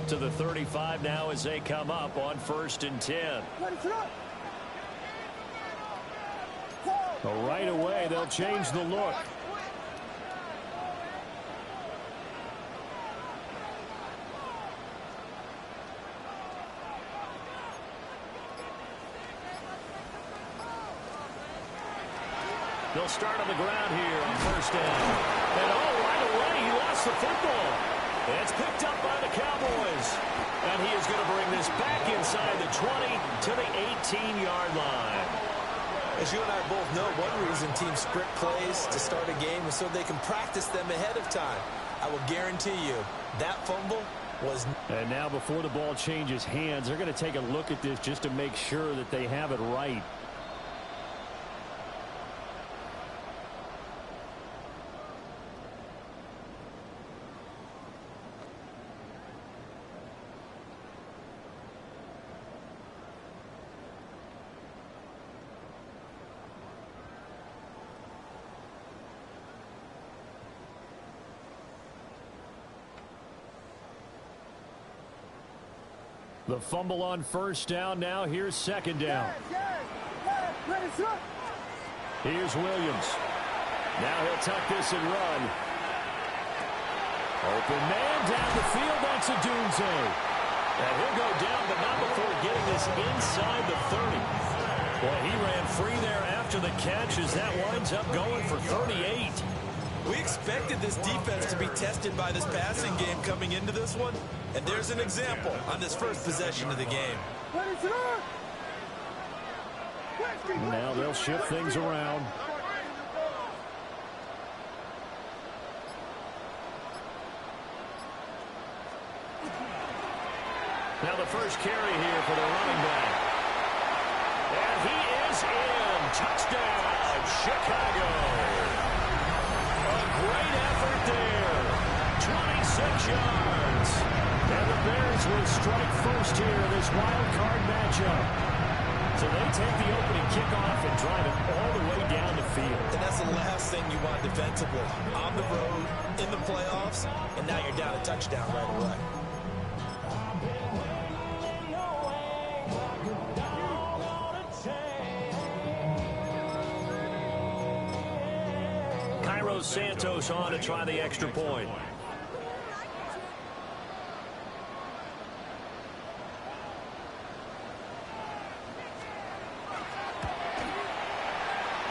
out to the 35 now as they come up on 1st and 10. So right away, they'll change the look. They'll start on the ground here on 1st down. And right away, he lost the football. It's picked up by the Cowboys. And he is going to bring this back inside the 20 to the 18-yard line. As you and I both know, one reason teams script plays to start a game is so they can practice them ahead of time. I will guarantee you that fumble was... And now before the ball changes hands, they're going to take a look at this just to make sure that they have it right. The fumble on 1st down. Now here's 2nd down. Here's Williams. Now he'll tuck this and run. Open man down the field. That's Odunze. And he'll go down, but not before getting this inside the 30. Boy, he ran free there after the catch as that winds up going for 38. We expected this defense to be tested by this passing game coming into this one. And there's an example on this first possession of the game. Now they'll shift things around. Now the first carry here for the running back. And he is in. Touchdown, Chicago. A great effort there. 26 yards. And the Bears will strike first here in this wild card matchup. So they take the opening kickoff and drive it all the way down the field. And that's the last thing you want defensively. On the road, in the playoffs, and now you're down a touchdown right away. Cairo Santos on to try the extra point.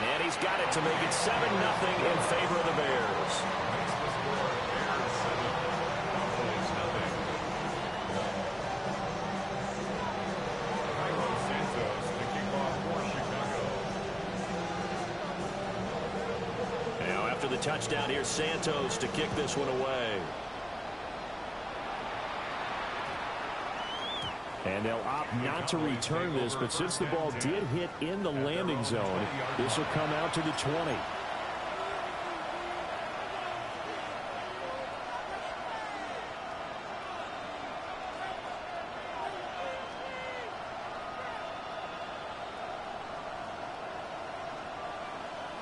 And he's got it to make it 7-0 in favor of the Bears. Now after the touchdown, here's Santos to kick this one away. And they'll opt not to return this, but since the ball did hit in the landing zone, this will come out to the 20.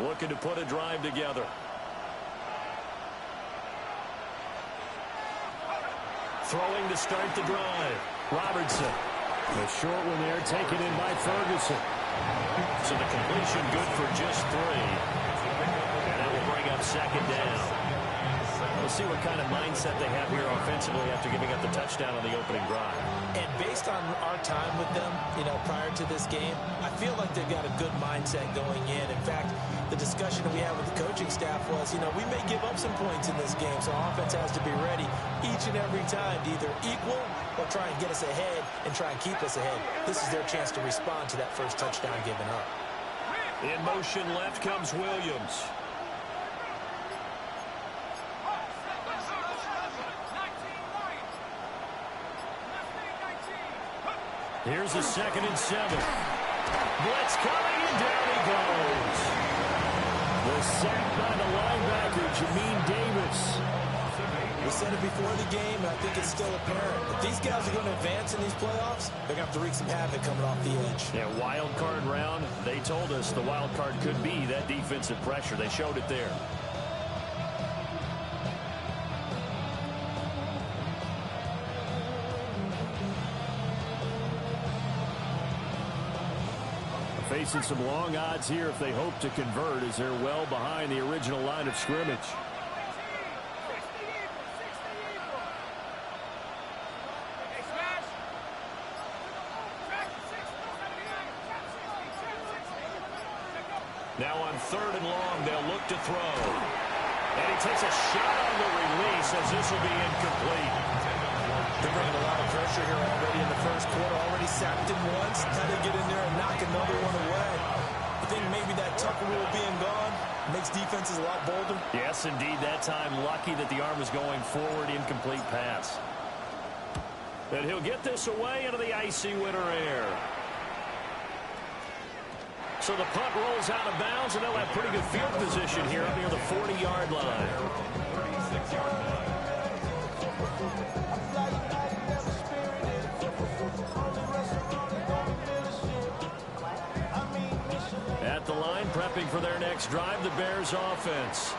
Looking to put a drive together. Throwing to start the drive. Robertson. The short one there taken in by Ferguson. So the completion good for just 3. And that will bring up 2nd down. We'll see what kind of mindset they have here offensively after giving up the touchdown on the opening drive. And based on our time with them, prior to this game, I feel like they've got a good mindset going in. In fact, the discussion that we had with the coaching staff was, we may give up some points in this game, so our offense has to be ready each and every time to either equal or try and get us ahead and try and keep us ahead. This is their chance to respond to that first touchdown given up. In motion left comes Williams. Here's a 2nd and 7. Blitz coming, and down he goes. The sack by the linebacker, Jamin Davis. We said it before the game, and I think it's still apparent. If these guys are going to advance in these playoffs, they're going to have to wreak some havoc coming off the edge. Yeah, wild card round. They told us the wild card could be that defensive pressure. They showed it there. Facing some long odds here if they hope to convert, as they're well behind the original line of scrimmage. Now on 3rd and long, they'll look to throw. And he takes a shot on the release as this will be incomplete. They're bringing a lot of pressure here already in the first quarter. Already sacked him once. How to get in there and knock another one away. I think maybe that Tucker rule being gone makes defenses a lot bolder. Yes, indeed. That time, lucky that the arm was going forward. Incomplete pass. And he'll get this away into the icy winter air. So the punt rolls out of bounds, and they'll have pretty good field position here up near the 40-yard line. 36-yard line. At the line, prepping for their next drive, the Bears offense.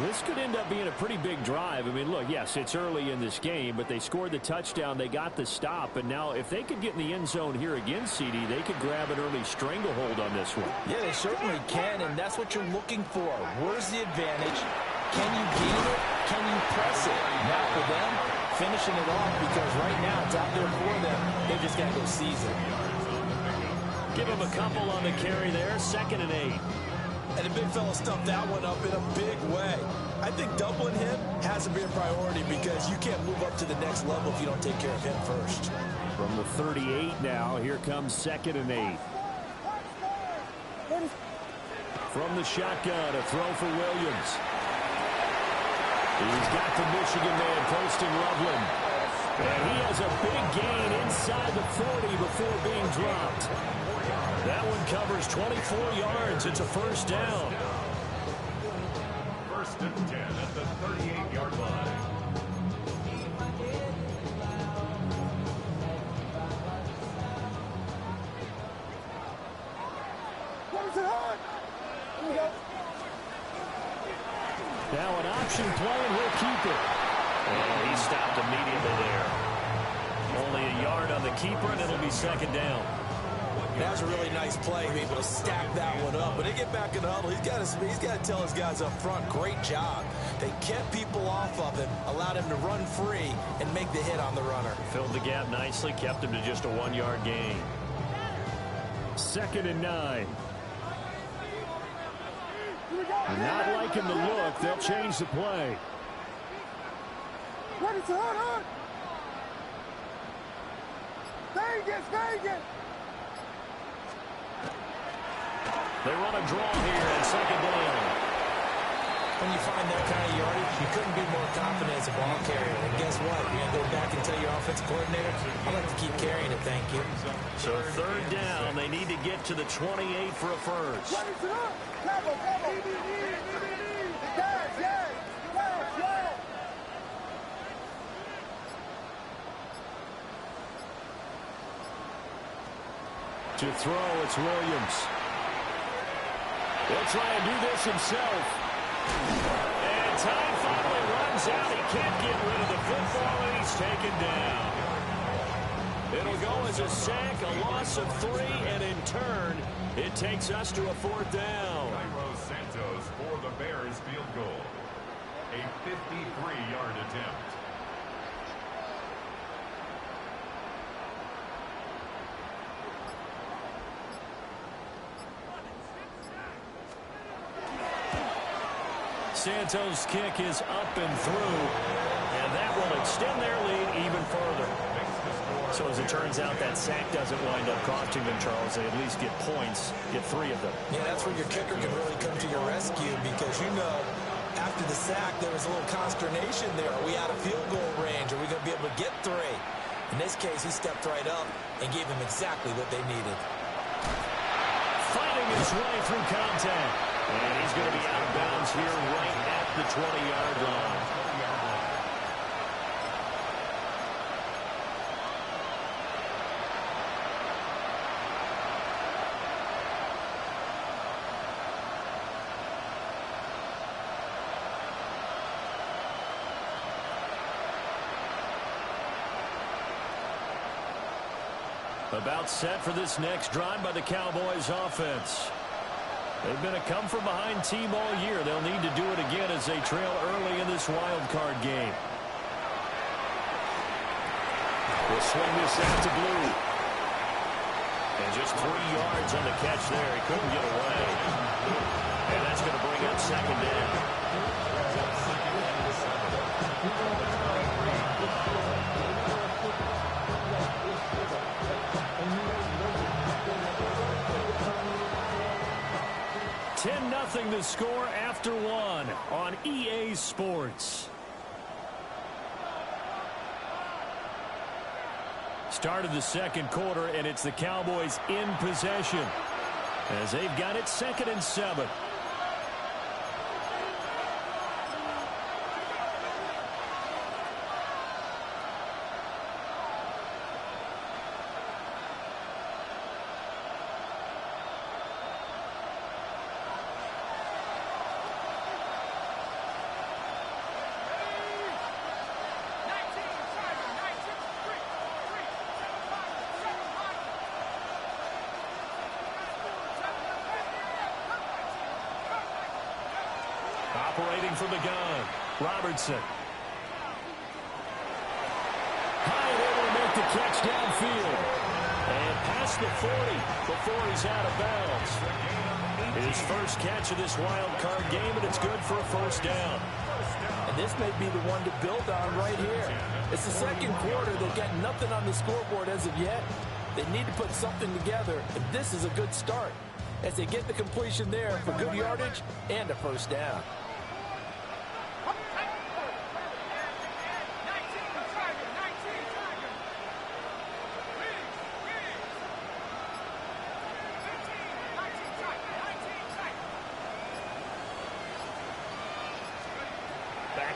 This could end up being a pretty big drive. I mean, look, yes, it's early in this game, but they scored the touchdown. They got the stop. And now if they could get in the end zone here again, CD, they could grab an early stranglehold on this one. Yeah, they certainly can, and that's what you're looking for. Where's the advantage? Can you gain it? Can you press it? Now for them, finishing it off, because right now it's out there for them. They just got to go seize it. Give him a couple on the carry there. 2nd and 8. And the big fella stuffed that one up in a big way. I think doubling him has to be a priority because you can't move up to the next level if you don't take care of him first. From the 38 now, here comes 2nd and 8. From the shotgun, a throw for Williams. He's got the Michigan man posting Loveland. And he has a big gain inside the 40 before being dropped. That one covers 24 yards. It's a first down. 1st and 10 at the 38-yard line. Now an option play, and he'll keep it. And he stopped immediately there. Only a yard on the keeper, and it'll be 2nd down. That was a really nice play, able to stack that one up. But they get back in the huddle. He's got to tell his guys up front, great job. They kept people off of him, allowed him to run free, and make the hit on the runner. Filled the gap nicely, kept him to just a 1-yard gain. 2nd and 9. Not liking the look. They'll change the play. They run a draw here at 2nd down. When you find that kind of yardage, you couldn't be more confident as a ball carrier. And guess what? You're going to go back and tell your offensive coordinator, I'd like to keep carrying it, thank you. So 3rd down, they need to get to the 28 for a first. To throw, it's Williams. He'll try and do this himself. And time finally runs out. He can't get rid of the football, and he's taken down. It'll go as a sack, a loss of 3, and in turn, it takes us to a 4th down. Cairo Santos for the Bears field goal. A 53-yard attempt. Santos' kick is up and through, and that will extend their lead even further. So as it turns out, that sack doesn't wind up costing them, Charles. They at least get points, get 3 of them. Yeah, that's where your kicker can really come to your rescue because, you know, after the sack, there was a little consternation there. Are we out of field goal range? Are we going to be able to get 3? In this case, he stepped right up and gave them exactly what they needed. Fighting his way through contact. And he's going to be out of bounds here right at the 20-yard line. About set for this next drive by the Cowboys offense. They've been a come-from-behind team all year. They'll need to do it again as they trail early in this wild card game. We'll swing this out to Blue. And just 3 yards on the catch there. He couldn't get away. And that's going to bring up second down. Nothing to score after one on EA Sports. Start of the second quarter, and it's the Cowboys in possession as they've got it 2nd and 7. Operating from the gun, Robertson. High and able to make the catch downfield. And past the 40 before he's out of bounds. His first catch of this wild card game, and it's good for a first down. And this may be the one to build on right here. It's the second quarter. They've got nothing on the scoreboard as of yet. They need to put something together, and this is a good start as they get the completion there for good yardage and a first down.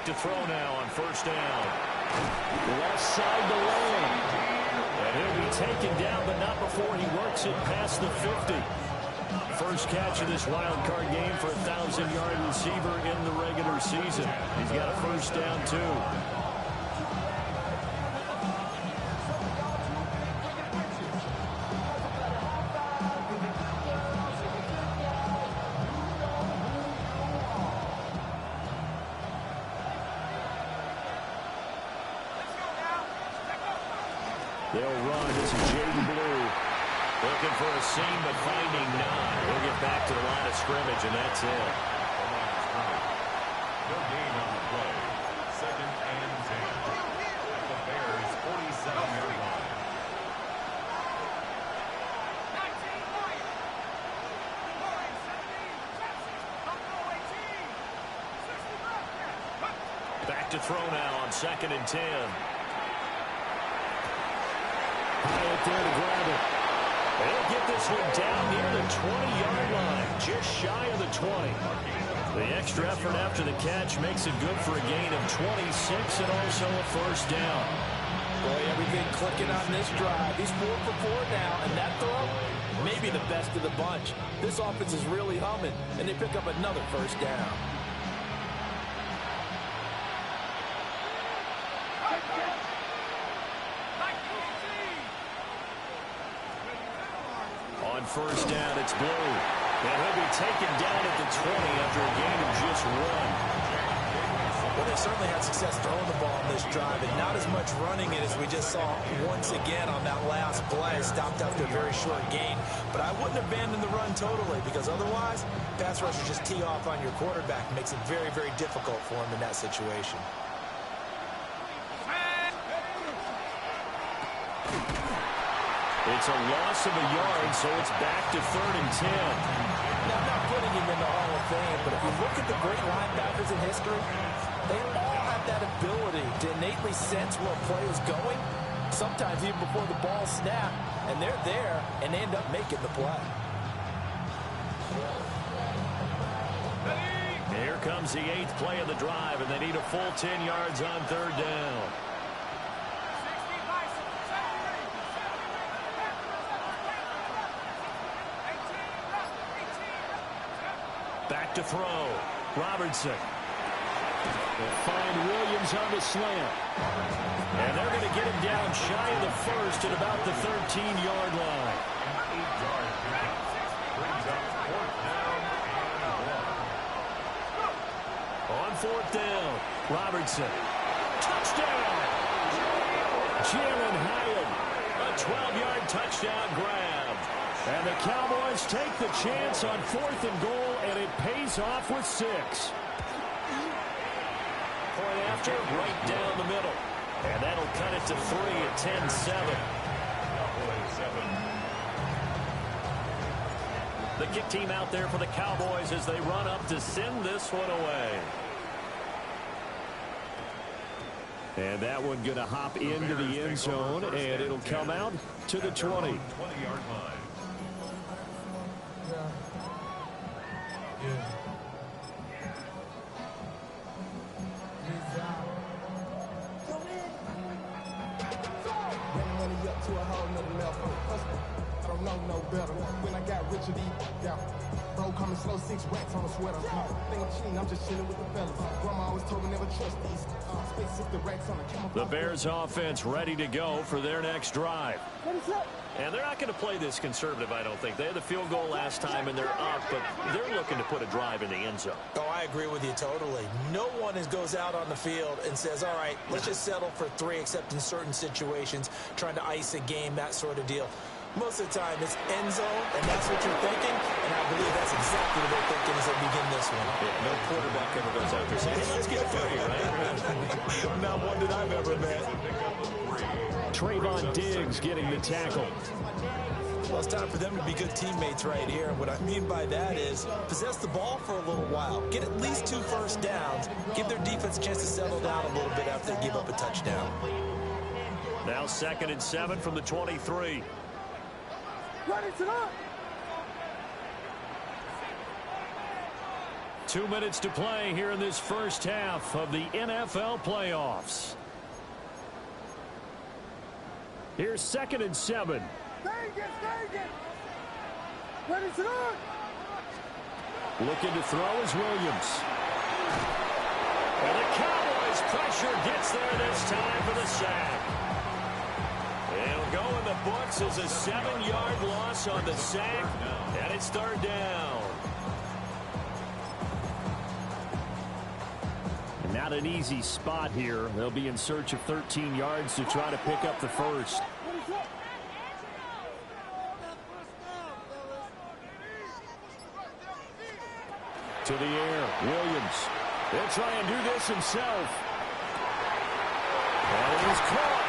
To throw now on first down. Left side to lane. And he'll be taken down, but not before he works it past the 50. First catch of this wild card game for a 1,000-yard receiver in the regular season. He's got a first down, too. They'll run. This is Jaden Blue. Looking for a seam, but finding none. He'll get back to the line of scrimmage, and that's it. No gain on the play. 2nd and 10. At the Bears' 47-yard line. Back to throw now on 2nd and 10. Right there to grab it. They'll get this one down near the 20-yard line, just shy of the 20. The extra effort after the catch makes it good for a gain of 26 and also a first down. Boy, everything clicking on this drive. He's 4 for 4 now, and that throw, maybe the best of the bunch. This offense is really humming, and they pick up another first down. On first down, it's Blue. And he'll be taken down at the 20 after a gain of just 1. Well, they certainly had success throwing the ball on this drive, and not as much running it as we just saw once again on that last play. Stopped after a very short gain. But I wouldn't abandon the run totally, because otherwise, pass rushers just tee off on your quarterback. Makes it very, very difficult for him in that situation. It's a loss of a yard, so it's back to 3rd and 10. Now, I'm not putting him in the Hall of Fame, but if you look at the great linebackers in history, they all have that ability to innately sense where a play is going, sometimes even before the ball snapped, and they're there and they end up making the play. Here comes the 8th play of the drive, and they need a full 10 yards on 3rd down. Back to throw. Robertson. They'll find Williams on the slant. And they're going to get him down shy of the first at about the 13-yard line. 8-yard pickup. Brings up 4th down and 1. On 4th down, Robertson. Touchdown! Jalen Hyatt. A 12-yard touchdown grab. And the Cowboys take the chance on 4th and goal, and it pays off with 6. Point after, right down the middle. And that'll cut it to 3 at 10-7. The kick team out there for the Cowboys as they run up to send this one away. And that one going to hop into the end zone, and it'll come out to the 20. 20-yard line. To a whole nother level. I don't know no better. When I got rich of these, bro, coming slow, 6 racks on a sweater. Think I'm cheating, I'm just chilling with the fellas. Grandma always told me never trust these. Space the racks on the camera. The Bears offense ready to go for their next drive. And they're not going to play this conservative, I don't think. They had the field goal last time, and they're up, but they're looking to put a drive in the end zone. Oh, I agree with you totally. No one goes out on the field and says, all right, let's just settle for 3, except in certain situations, trying to ice a game, that sort of deal. Most of the time, it's end zone, and that's what you're thinking, and I believe that's exactly what they're thinking as they begin this one. Yeah, no quarterback ever goes out there saying, hey, let's get 3, right? Not one that I've ever met. Trayvon Diggs getting the tackle. Well, it's time for them to be good teammates right here. And what I mean by that is possess the ball for a little while. Get at least 2 first downs. Give their defense a chance to settle down a little bit after they give up a touchdown. Now 2nd and 7 from the 23. Ready to go. 2 minutes to play here in this first half of the NFL playoffs. Here's 2nd and 7. Ready to go. Looking to throw is Williams. And the Cowboys pressure gets there this time for the sack. It'll go in the books as a 7-yard loss on the sack, and it's 3rd down. And not an easy spot here. They'll be in search of 13 yards to try to pick up the first. To the air, Williams. He'll try and do this himself. And it is caught.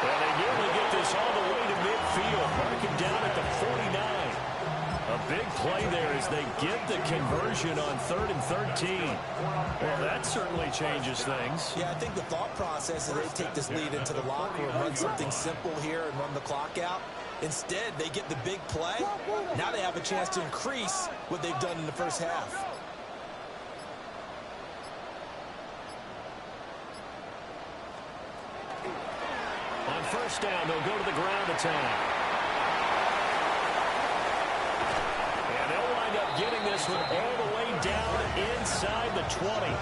And they nearly get this all the way to midfield. Marking down at the 49. A big play there as they get the conversion on 3rd and 13. Well, that certainly changes things. Yeah, I think the thought process is they take this lead into the locker room, run something simple here and run the clock out. Instead, they get the big play. Now they have a chance to increase what they've done in the first half. On 1st down, they'll go to the ground attack. And they'll wind up getting this one all the way down inside the 20.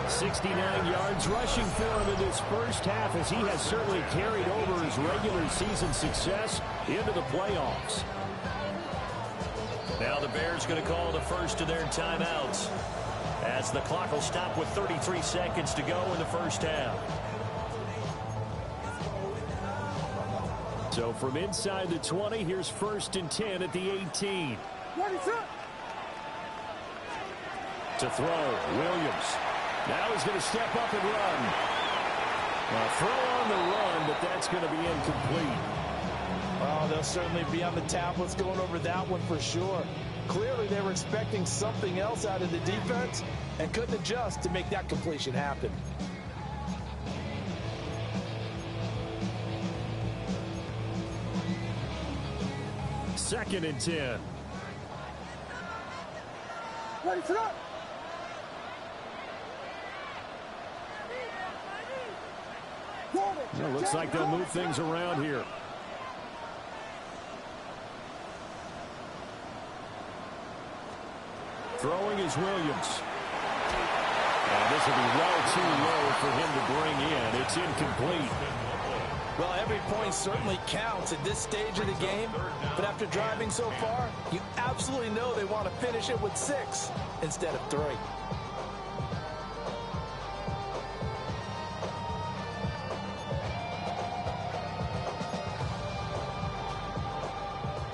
69 yards rushing for him in this first half, as he has certainly carried over his regular season success into the playoffs. Now the Bears going to call the first of their timeouts, as the clock will stop with 33 seconds to go in the first half. So from inside the 20, here's 1st and 10 at the 18. To throw, Williams. Now he's going to step up and run. A throw on the run, but that's going to be incomplete. Oh, they'll certainly be on the tablets going over that one for sure. Clearly, they were expecting something else out of the defense and couldn't adjust to make that completion happen. Second and 10. Ready to go. It looks like they'll move things around here. Throwing is Williams. And this will be well too low for him to bring in. It's incomplete. Well, every point certainly counts at this stage of the game, but after driving so far, you absolutely know they want to finish it with 6 instead of 3.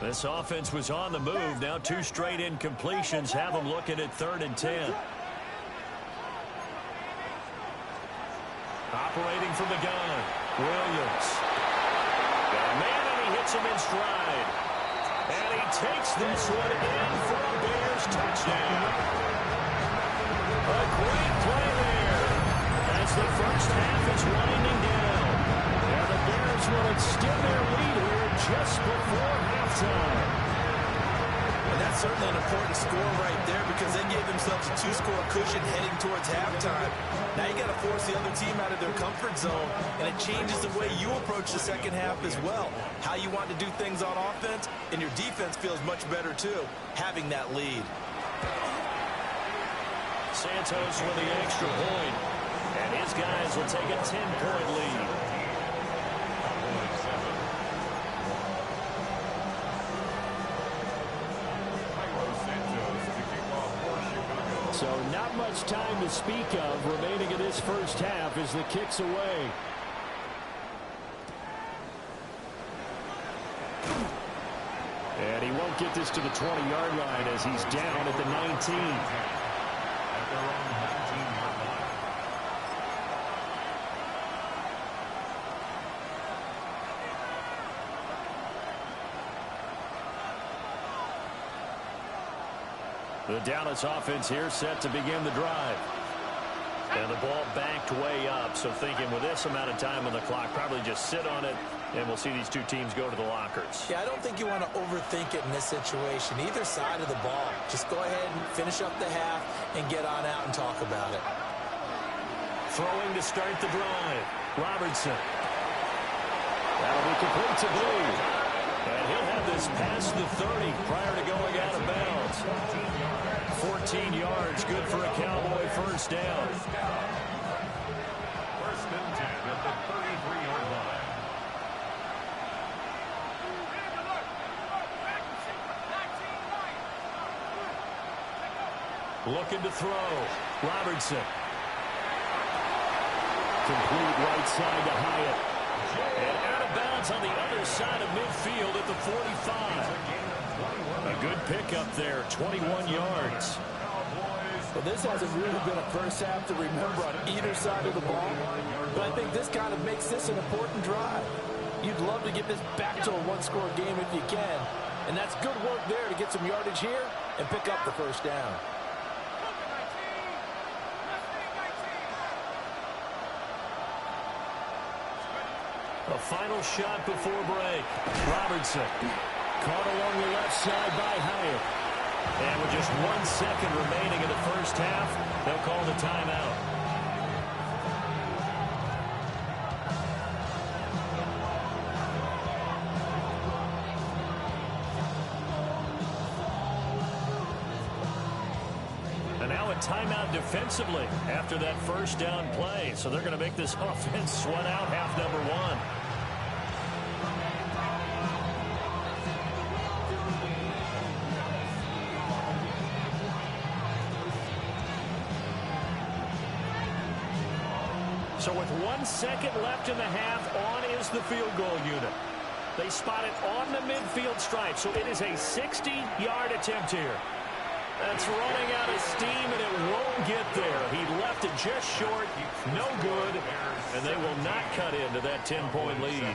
This offense was on the move. Now 2 straight incompletions have them looking at 3rd and 10. Operating from the gun, Williams. Got a man, and he hits him in stride. And he takes this one in for a Bears touchdown. A great play there as the first half is winding down. And the Bears will extend their lead here just before halftime. And that's certainly an important score right there because they gave themselves a 2-score cushion heading towards halftime. Now you got to force the other team out of their comfort zone, and it changes the way you approach the second half as well. How you want to do things on offense, and your defense feels much better too, having that lead. Santos with the extra point, and his guys will take a 10-point lead. So not much time to speak of remaining in this first half as the kick's away. And he won't get this to the 20-yard line as he's down at the 19. At their own 19-yard line. The Dallas offense here set to begin the drive. And the ball backed way up, so thinking with this amount of time on the clock, probably just sit on it, and we'll see these two teams go to the lockers. Yeah, I don't think you want to overthink it in this situation. Either side of the ball. Just go ahead and finish up the half and get on out and talk about it. Throwing to start the drive. Robertson. That'll be complete to Blue. And he'll have this past the 30 prior to going out of bounds. 14 yards, good for a Cowboy first down. First and 10 at the 33-yard line. Looking to throw. Robertson. Complete right side to Hyatt. And out of bounds on the other side of midfield at the 45. A good pickup there, 21 yards. Well, this hasn't really been a first half to remember on either side of the ball, but I think this kind of makes this an important drive. You'd love to get this back to a one-score game if you can, and that's good work there to get some yardage here and pick up the first down. A final shot before break. Robertson caught along the left side by Hyatt. And with just 1 second remaining in the first half, they'll call the timeout. And now a timeout defensively after that first down play. So they're going to make this offense sweat out half number 1. So with 1 second left in the half, on is the field goal unit. They spot it on the midfield stripe, so it is a 60-yard attempt here. That's running out of steam, and it won't get there. He left it just short, no good, and they will not cut into that 10-point lead.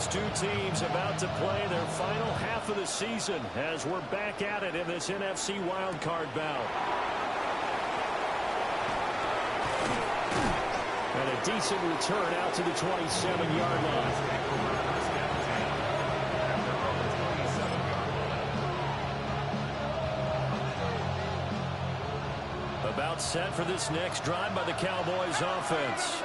Two teams about to play their final half of the season as we're back at it in this NFC wildcard bout. And a decent return out to the 27-yard line. About set for this next drive by the Cowboys offense.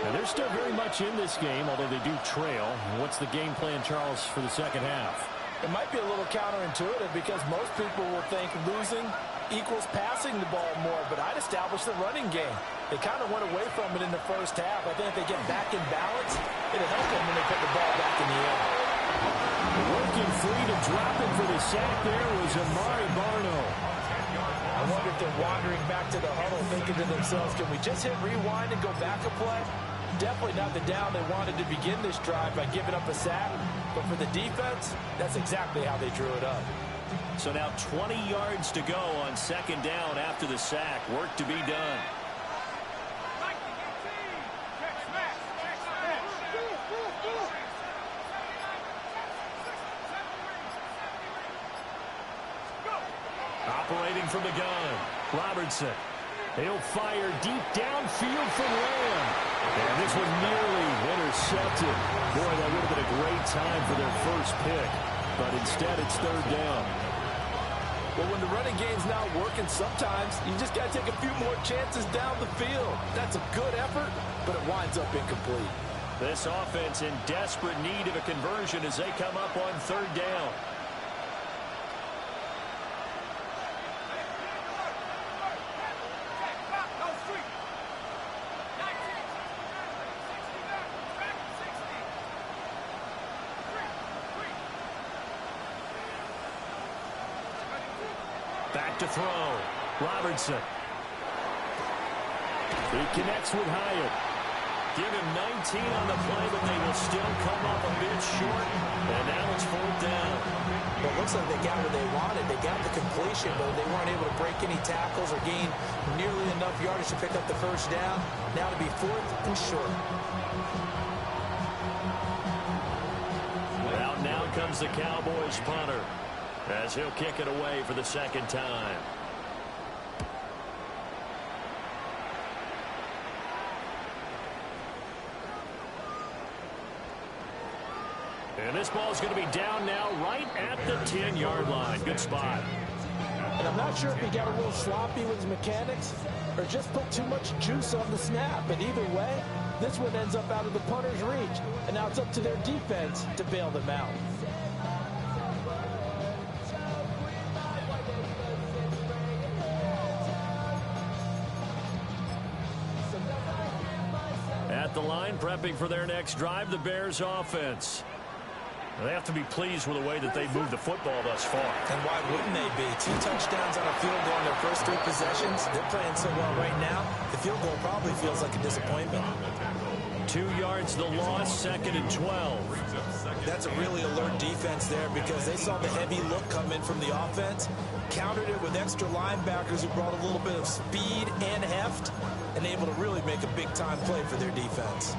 And they're still very much in this game, although they do trail. What's the game plan, Charles, for the second half? It might be a little counterintuitive because most people will think losing equals passing the ball more, but I'd establish the running game. They kind of went away from it in the first half. I think if they get back in balance, it'll help them when they put the ball back in the air. Working free to drop it for the sack there was Amari Barno. I wonder if they're wandering back to the huddle thinking to themselves, can we just hit rewind and go back a play? Definitely not the down they wanted to begin this drive by giving up a sack. But for the defense, that's exactly how they drew it up. So now 20 yards to go on second down after the sack. Work to be done. Operating from the gun, Robertson. He'll fire deep downfield from Lamb. And this one nearly intercepted. Boy, that would have been a great time for their first pick. But instead, it's third down. Well, when the running game's not working, sometimes you just got to take a few more chances down the field. That's a good effort, but it winds up incomplete. This offense in desperate need of a conversion as they come up on third down. Back to throw. Robertson. He connects with Hyatt. Give him 19 on the play, but they will still come up a bit short. And now it's fourth down. Well, it looks like they got what they wanted. They got the completion, but they weren't able to break any tackles or gain nearly enough yardage to pick up the first down. Now to be fourth and short. Out now comes the Cowboys punter, as he'll kick it away for the second time. And this ball's going to be down now right at the 10-yard line. Good spot. And I'm not sure if he got a little sloppy with his mechanics or just put too much juice on the snap. But either way, this one ends up out of the punter's reach. And now it's up to their defense to bail them out. At the line, prepping for their next drive, the Bears offense. They have to be pleased with the way that they've moved the football thus far. And why wouldn't they be? 2 touchdowns on a field goal in their first 3 possessions. They're playing so well right now, the field goal probably feels like a disappointment. 2 yards the loss, second and 12. That's a really alert defense there because they saw the heavy look come in from the offense, countered it with extra linebackers who brought a little bit of speed and heft, and able to really make a big-time play for their defense.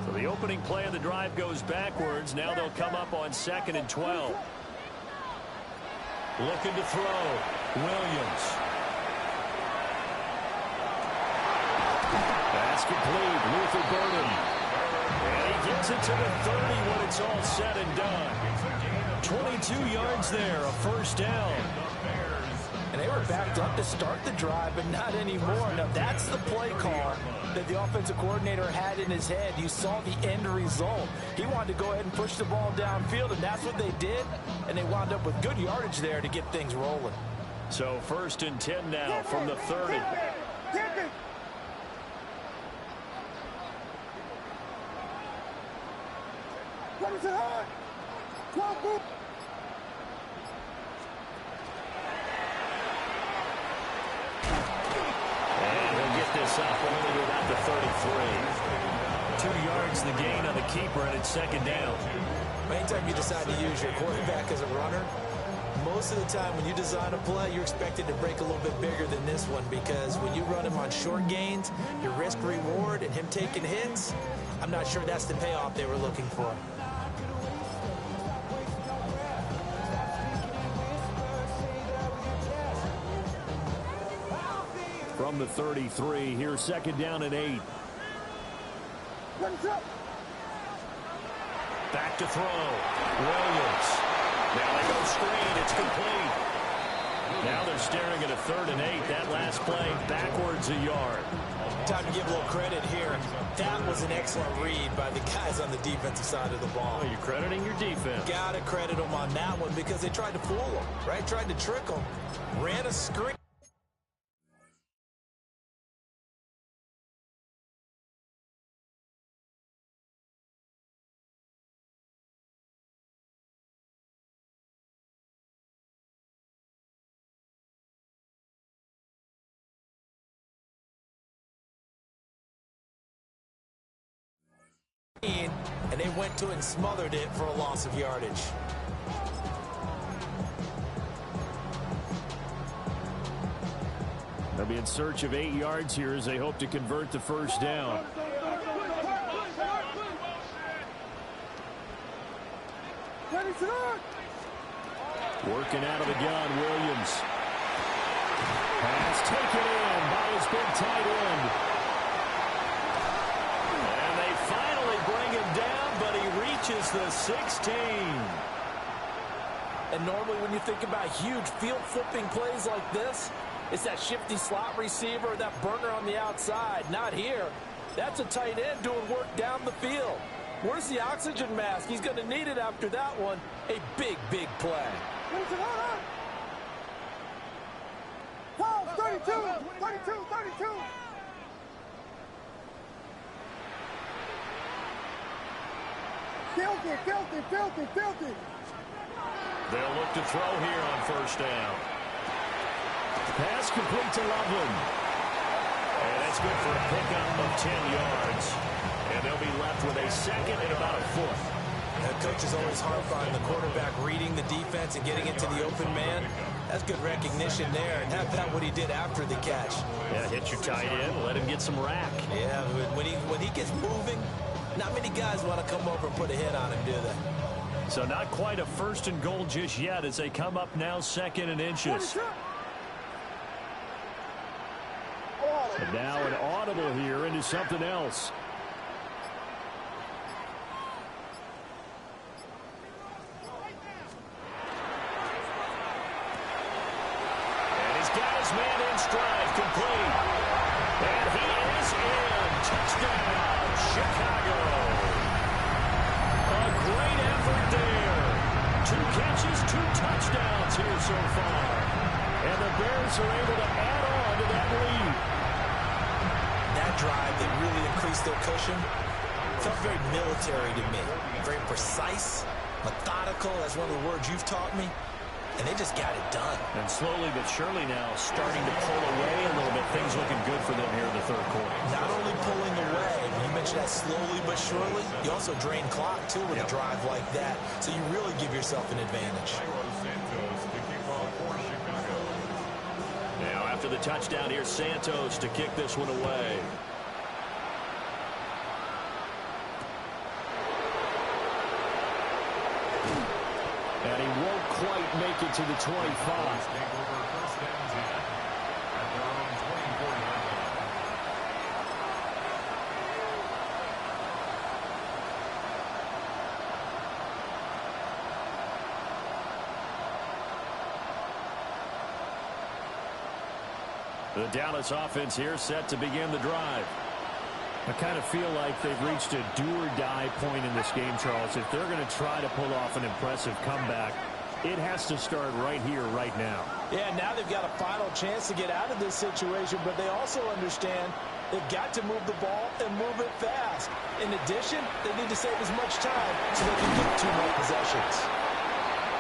So the opening play of the drive goes backwards. Now they'll come up on second and 12. Looking to throw. Williams. Pass complete. Luther Burden. And he gets it to the 30 when it's all said and done. 22 yards there, a first down. And they were backed up to start the drive, but not anymore. Now, that's the play call that the offensive coordinator had in his head. You saw the end result. He wanted to go ahead and push the ball downfield, and that's what they did. And they wound up with good yardage there to get things rolling. So first and 10 now from the 30. What is it hard? And he'll get this up only to about the 33. 2 yards the gain on the keeper, and it's second down. Anytime you decide to use your quarterback as a runner, most of the time when you design a play, you're expected to break a little bit bigger than this one because when you run him on short gains, your risk-reward and him taking hits, I'm not sure that's the payoff they were looking for. From the 33, here's second down and 8. Back to throw. Williams. Now they go screen. It's complete. Now they're staring at a 3rd and 8. That last play backwards a yard. Time to give a little credit here. That was an excellent read by the guys on the defensive side of the ball. Well, you're crediting your defense. Got to credit them on that one because they tried to fool them, right? Tried to trick them. Ran a screen. And they went to it and smothered it for a loss of yardage. They'll be in search of 8 yards here as they hope to convert the first down. Working out of the gun, Williams. Pass taken in by his big tight end. And they finally bring him down, but he reaches the 16. And normally when you think about huge field flipping plays like this, it's that shifty slot receiver, that burner on the outside. Not here. That's a tight end doing work down the field. Where's the oxygen mask? He's going to need it after that one. A big, big play. 32, 32, 32. Filthy. They'll look to throw here on first down. Pass complete to Loveland. And that's good for a pickup of 10 yards. And they'll be left with a 2nd and about a 4th. The coach is always harp on the quarterback reading the defense and getting into the open man. That's good recognition there. And have that what he did after the catch. Yeah, hit your tight end, let him get some rack. Yeah, when he gets moving, not many guys want to come over and put a hit on him, do they? So not quite a 1st and goal just yet as they come up now 2nd and inches. And now an audible here into something else. And he's got his man in stride, complete. And he is in. Touchdown, Chicago. A great effort there. 2 catches, 2 touchdowns here so far. And the Bears are able to add on to that lead. That drive that really increased their cushion felt very military to me. Very precise, methodical, that's one of the words you've taught me. And they just got it done. And slowly but surely now starting to pull away a little bit. Things looking good for them here in the 3rd quarter. Not only pulling away, but you mentioned that slowly but surely, you also drain clock, too, with a drive like that. So you really give yourself an advantage. Now after the touchdown, here's Santos to kick this one away. And he won't quite make it to the 25. The Dallas offense here set to begin the drive. I kind of feel like they've reached a do-or-die point in this game, Charles. If they're going to try to pull off an impressive comeback, it has to start right here, right now. Yeah, now they've got a final chance to get out of this situation, but they also understand they've got to move the ball and move it fast. In addition, they need to save as much time so they can get 2 more possessions.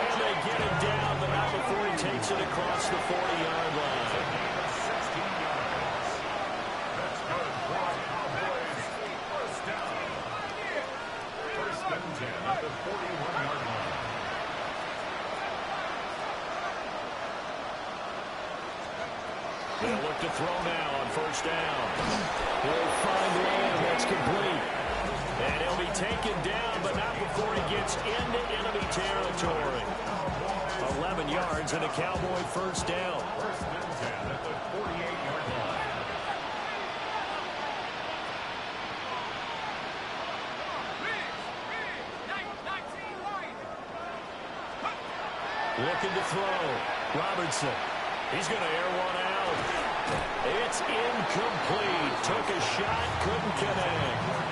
And they get it down, but not before he takes it across the 40-yard line. They'll look to throw now on first down. He'll find Lamb. That's complete. And he'll be taken down, but not before he gets into enemy territory. 11 yards and a Cowboy first down. First and 10 at the 48-yard line. Looking to throw. Robertson. He's going to air one out. It's incomplete. Took a shot, couldn't connect.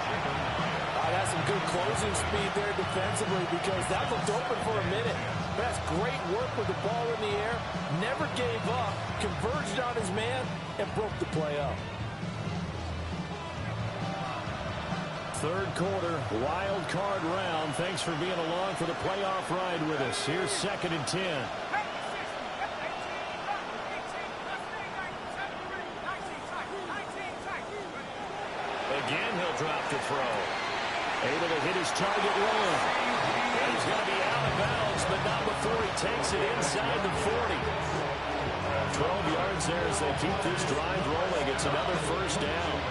That's some good closing speed there defensively because that looked open for a minute. But that's great work with the ball in the air. Never gave up, converged on his man, and broke the play up. Third quarter, wild card round. Thanks for being along for the playoff ride with us. Here's 2nd and 10. Again, he'll drop to throw. Able to hit his target run. And he's going to be out of bounds, but not before he takes it inside the 40. 12 yards there as they keep this drive rolling. It's another first down.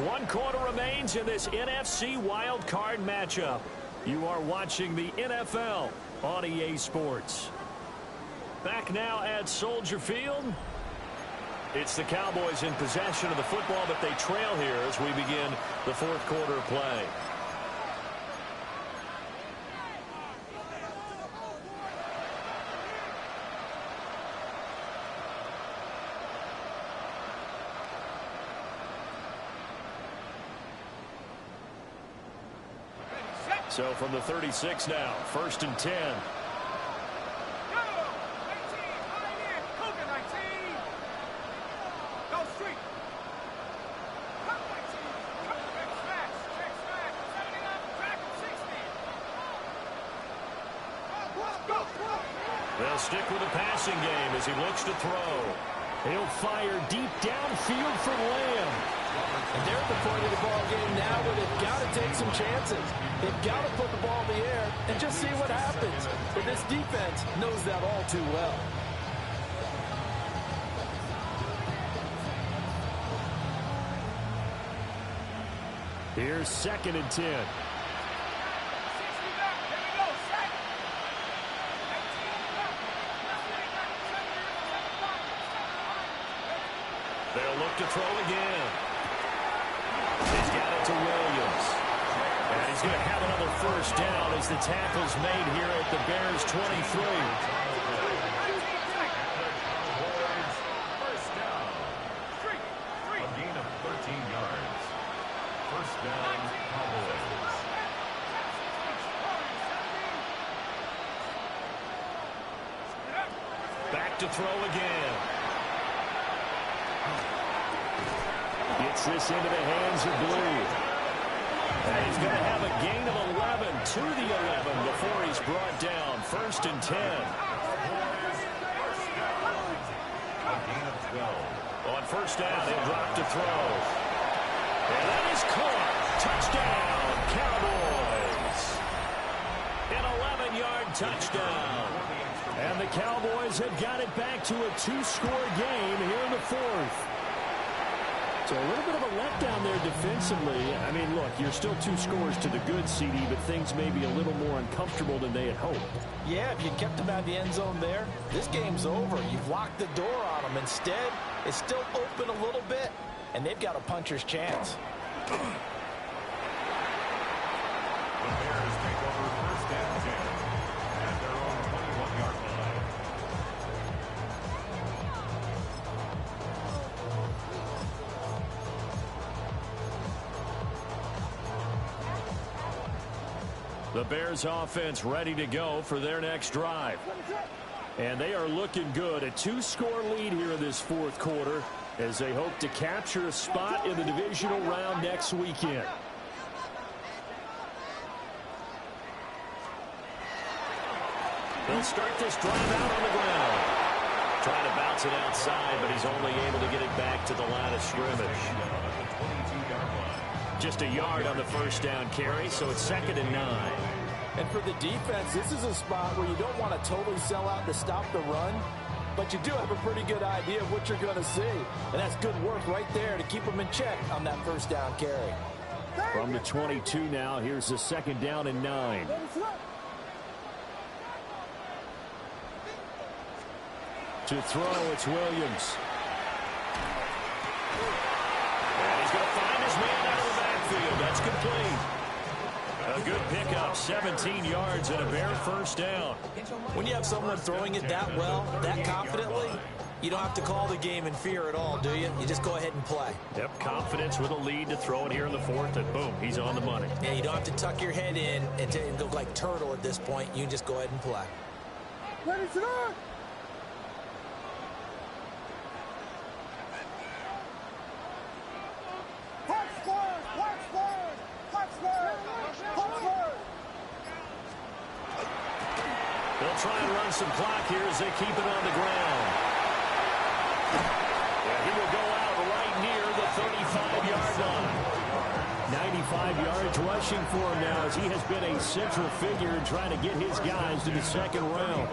One quarter remains in this NFC wild card matchup. You are watching the NFL on EA Sports. Back now at Soldier Field. It's the Cowboys in possession of the football, but they trail here as we begin the fourth quarter of play. So from the 36 now, 1st and 10. They'll stick with the passing game as he looks to throw. He'll fire deep downfield for Lamb. And they're at the point of the ball game now where they've got to take some chances. They've got to put the ball in the air and just see what happens. But this defense knows that all too well. Here's 2nd and 10. They'll look to throw again. He's got it to Williams. And he's going to have another first down as the tackle's made here at the Bears' 23. First down. A gain of 13 yards. First down, Cowboys. Back to throw again. Gets this into the hands of Blue. And he's going to have a gain of 11 to the 11 before he's brought down. 1st and 10. A gain of 12. On first down, they'll drop to throw. And that is caught. Touchdown, Cowboys. An 11-yard touchdown. And the Cowboys have got it back to a 2-score game here in the 4th. So a little bit of a letdown there defensively. I mean, look, you're still 2 scores to the good, CD, but things may be a little more uncomfortable than they had hoped. Yeah, if you kept them out of the end zone there, this game's over. You've locked the door on them. Instead, it's still open a little bit, and they've got a puncher's chance. The Bears take over 1st and 10 at their own 21-yard line. The Bears offense ready to go for their next drive. And they are looking good. A 2-score lead here in this 4th quarter as they hope to capture a spot in the divisional round next weekend. They'll start this drive out on the ground. Trying to bounce it outside, but he's only able to get it back to the line of scrimmage. Just a yard on the first down carry, so it's 2nd and 9. And for the defense, this is a spot where you don't want to totally sell out to stop the run, but you do have a pretty good idea of what you're going to see. And that's good work right there to keep them in check on that first down carry. From the 22 now, here's the 2nd down and 9. To throw, it's Williams. And he's going to find his man out of the backfield. That's complete. A good pickup, 17 yards and a Bear first down. When you have someone throwing it that well, that confidently, you don't have to call the game in fear at all, do you? You just go ahead and play. Yep, confidence with a lead to throw it here in the fourth, and boom, he's on the money. Yeah, you don't have to tuck your head in and go like turtle at this point. You can just go ahead and play. Ready to go! They'll try and run some clock here as they keep it on the ground. Yeah, he will go out right near the 35-yard line. 95 yards rushing for him now as he has been a central figure in trying to get his guys to the second round.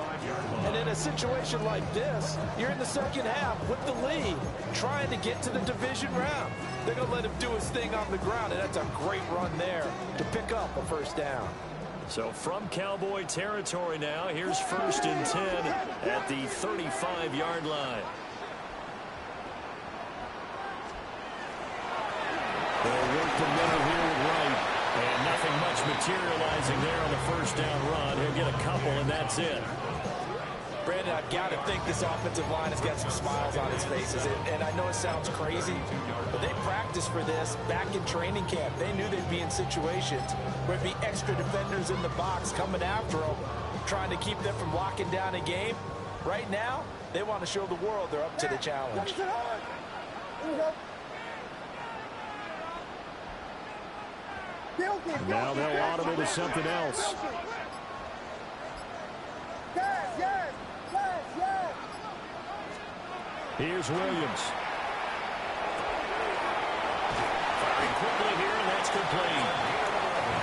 And in a situation like this, you're in the second half with the lead, trying to get to the division round. They're going to let him do his thing on the ground, and that's a great run there to pick up a first down. So from Cowboy territory now, here's 1st and 10 at the 35-yard line. They'll work the middle here with Wright. And nothing much materializing there on the first down run. He'll get a couple, and that's it. Brandon, I've got to think this offensive line has got some smiles on its faces. And I know it sounds crazy, but they practiced for this back in training camp. They knew they'd be in situations where there'd be extra defenders in the box coming after them, trying to keep them from locking down a game. Right now, they want to show the world they're up to the challenge. Now they'll audible to something else. Here's Williams. Firing quickly here, and that's complete.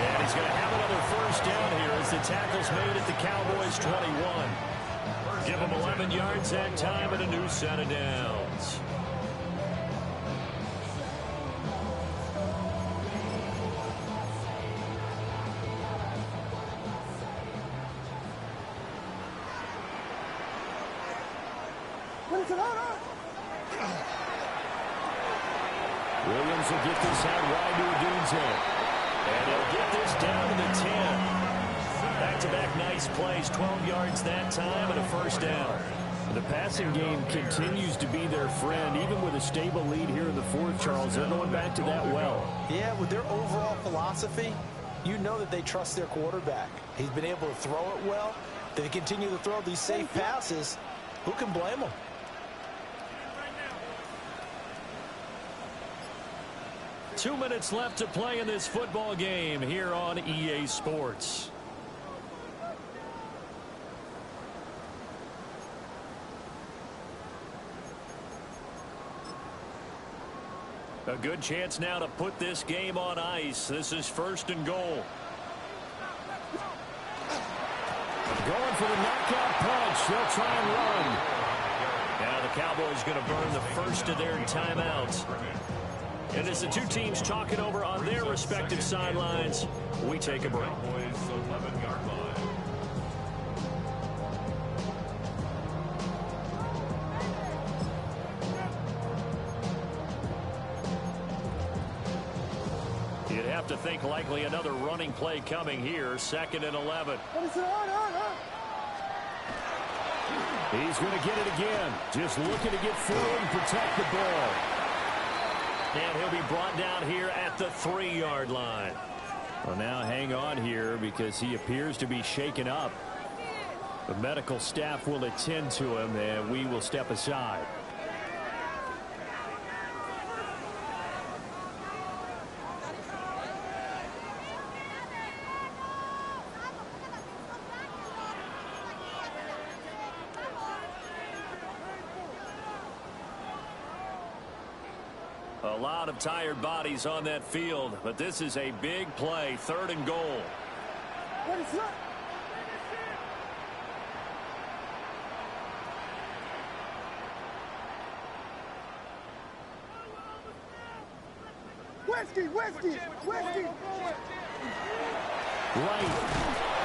And he's going to have another first down here as the tackle's made at the Cowboys' 21. Give them 11 yards that time and a new set of downs. Williams will get this out wide to Odunze. And he'll get this down to the 10. Back-to-back nice plays, 12 yards that time and a first down. The passing game continues to be their friend, even with a stable lead here in the fourth, Charles. They're going back to that well. Yeah, with their overall philosophy, you know that they trust their quarterback. He's been able to throw it well. They continue to throw these safe passes. Who can blame them? Two minutes left to play in this football game here on EA Sports. A good chance now to put this game on ice. This is 1st and goal. Going for the knockout punch. They'll try and run. Now the Cowboys going to burn the first of their timeouts. And as the two teams talking over on their respective sidelines, we take a break. You'd have to think likely another running play coming here, 2nd and 11. He's going to get it again. Just looking to get forward and protect the ball. And he'll be brought down here at the 3-yard line. Well, now hang on here because he appears to be shaken up. The medical staff will attend to him, and we will step aside. A lot of tired bodies on that field, but this is a big play, 3rd and goal. Whiskey! Right.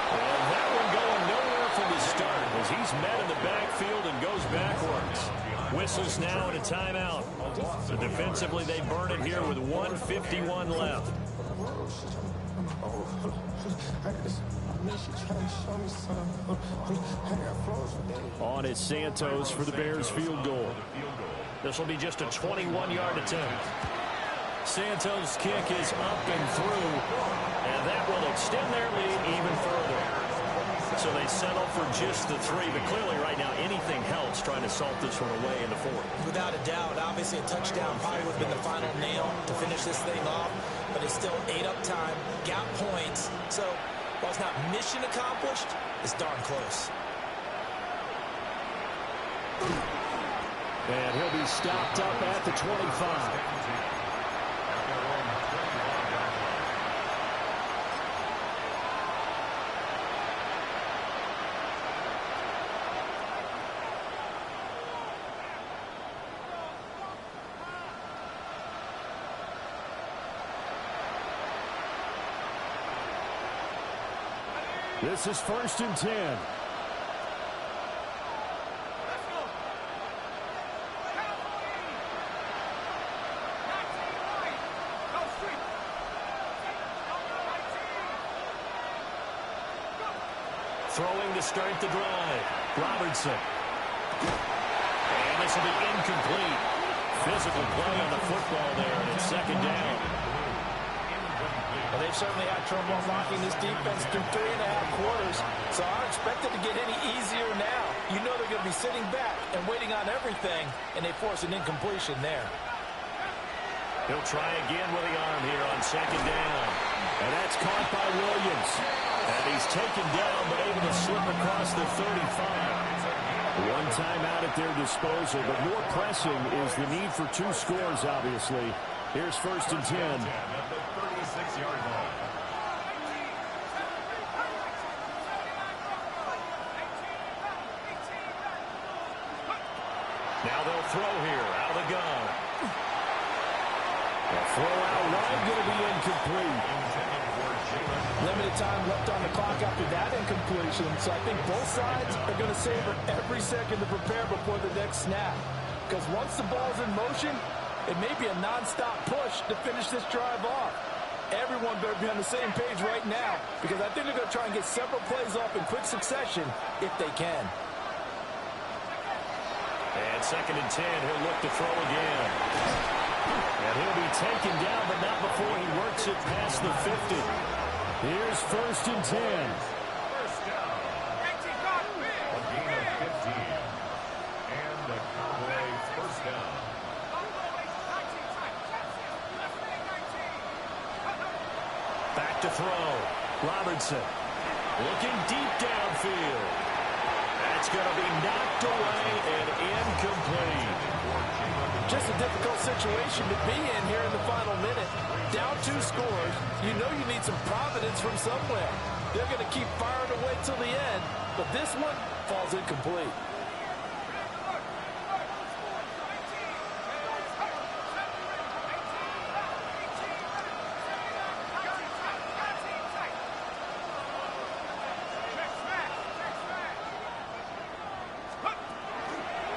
And that one going nowhere from the start as he's met in the backfield and goes backward. whistles now and a timeout. So defensively, they burn it here with 1:51 left. On is Santos for the Bears field goal. This will be just a 21-yard attempt. Santos' kick is up and through, and that will extend their lead even further. So they settle for just the 3, but clearly right now anything helps trying to salt this one away in the 4th. Without a doubt, obviously a touchdown probably would have been the final nail to finish this thing off, but it's still ate up time, got points. So while it's not mission accomplished, it's darn close. And he'll be stopped up at the 25. This is 1st and 10. Throwing to start the drive. Robertson. And this will be incomplete. Physical play on the football there, and it's 2nd down. Well, they've certainly had trouble unlocking this defense through 3.5 quarters, so I don't expect it to get any easier now. You know they're going to be sitting back and waiting on everything, and they force an incompletion there. He'll try again with the arm here on 2nd down. And that's caught by Williams. And he's taken down, but able to slip across the 35. One timeout at their disposal, but more pressing is the need for 2 scores, obviously. Here's 1st and 10. At the 36-yard line. Now they'll throw here, out of the gun. The throw out wide, going to be incomplete. Limited time left on the clock after that incompletion, so I think both sides are going to savor every second to prepare before the next snap. Because once the ball's in motion, it may be a non-stop push to finish this drive off. Everyone better be on the same page right now, because I think they're going to try and get several plays off in quick succession if they can. And 2nd and 10, he'll look to throw again. And he'll be taken down, but not before he works it past the 50. Here's 1st and 10. First down. A gain of 15. And the Cowboys first down. Back to throw. Robertson looking deep downfield. That's going to be knocked away and incomplete. Just a difficult situation to be in here in the final minute. Down 2 scores, you know you need some providence from somewhere. They're going to keep firing away till the end, but this one falls incomplete.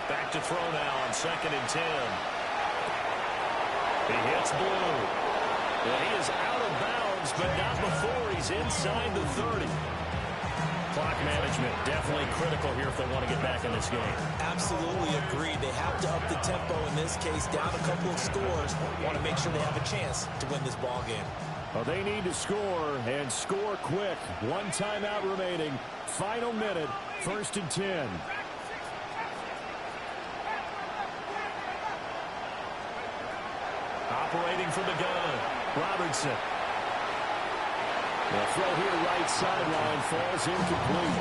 Back to throw now on 2nd and 10. He hits Blue. And he is out of bounds, but not before he's inside the 30. Clock management definitely critical here if they want to get back in this game. Absolutely agreed. They have to up the tempo in this case, down a couple of scores. Want to make sure they have a chance to win this ball game. Well, they need to score, and score quick. One timeout remaining. Final minute, 1st and 10. Operating from the gun, Robertson. The throw here right sideline falls incomplete.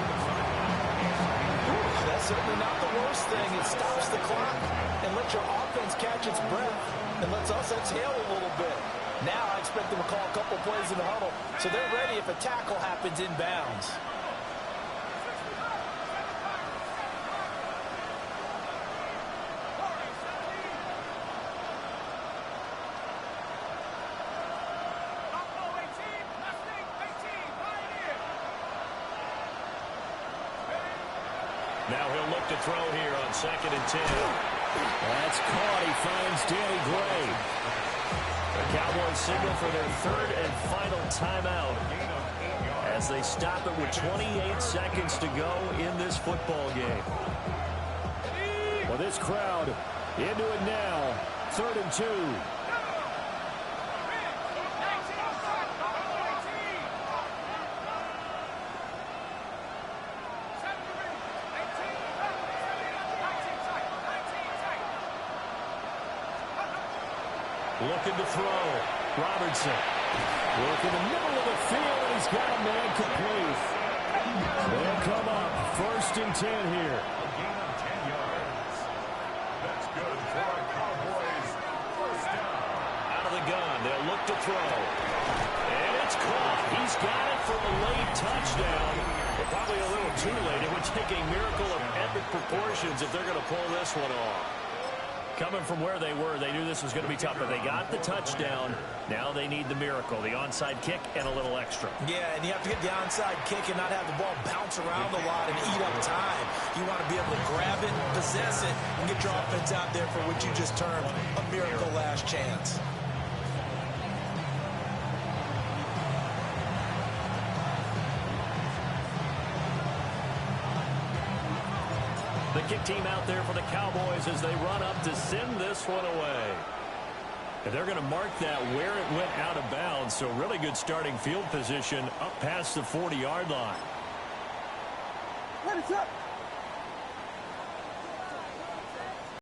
That's certainly not the worst thing. It stops the clock and lets your offense catch its breath and lets us exhale a little bit. Now I expect them to call a couple plays in the huddle so they're ready if a tackle happens inbounds. Now he'll look to throw here on 2nd and 10. That's caught. He finds Danny Gray. The Cowboys signal for their third and final timeout as they stop it with 28 seconds to go in this football game. Well, this crowd into it now. 3rd and 2. Looking to throw. Robertson. Work in the middle of the field, and he's got a man complete. They'll come up. 1st and 10 here. A gain of 10 yards. That's good for a Cowboys first down. Out of the gun. They'll look to throw. And it's caught. He's got it for a late touchdown. But probably a little too late. It would take a miracle of epic proportions if they're going to pull this one off. Coming from where they were, they knew this was going to be tough, but they got the touchdown. Now they need the miracle, the onside kick and a little extra. Yeah, and you have to get the onside kick and not have the ball bounce around a lot and eat up time. You want to be able to grab it, possess it, and get your offense out there for what you just termed a miracle last chance. The kick team out there for the Cowboys as they run up to send this one away. And they're going to mark that where it went out of bounds, so really good starting field position up past the 40-yard line.